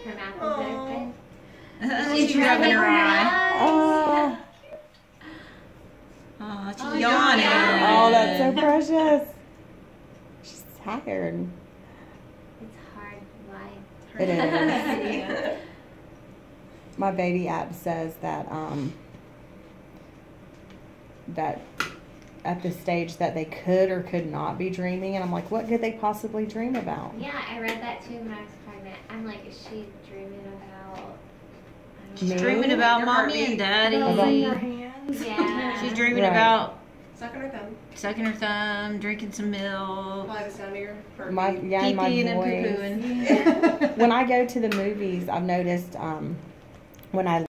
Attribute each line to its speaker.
Speaker 1: Her mouth is open.
Speaker 2: She's rubbing her eye.
Speaker 3: Oh,
Speaker 2: Oh, she's yawning.
Speaker 3: oh, that's so precious. She's tired.
Speaker 1: It's hard life.
Speaker 3: It is.
Speaker 1: Yeah.
Speaker 3: My baby app says that that at the stage that they could or could not be dreaming, and I'm like, what could they possibly dream about?
Speaker 1: Yeah, I read that too when I was pregnant. I'm like, is she dreaming about?
Speaker 2: She's dreaming about mommy and daddy.
Speaker 4: Your hands.
Speaker 1: Yeah.
Speaker 2: She's dreaming
Speaker 3: Right.
Speaker 2: about
Speaker 4: Sucking her thumb.
Speaker 2: drinking some milk,
Speaker 4: Probably the sound of your heartbeat.
Speaker 3: My
Speaker 2: peeing and
Speaker 3: voice.
Speaker 2: poo-pooing.
Speaker 3: When I go to the movies, I've noticed when I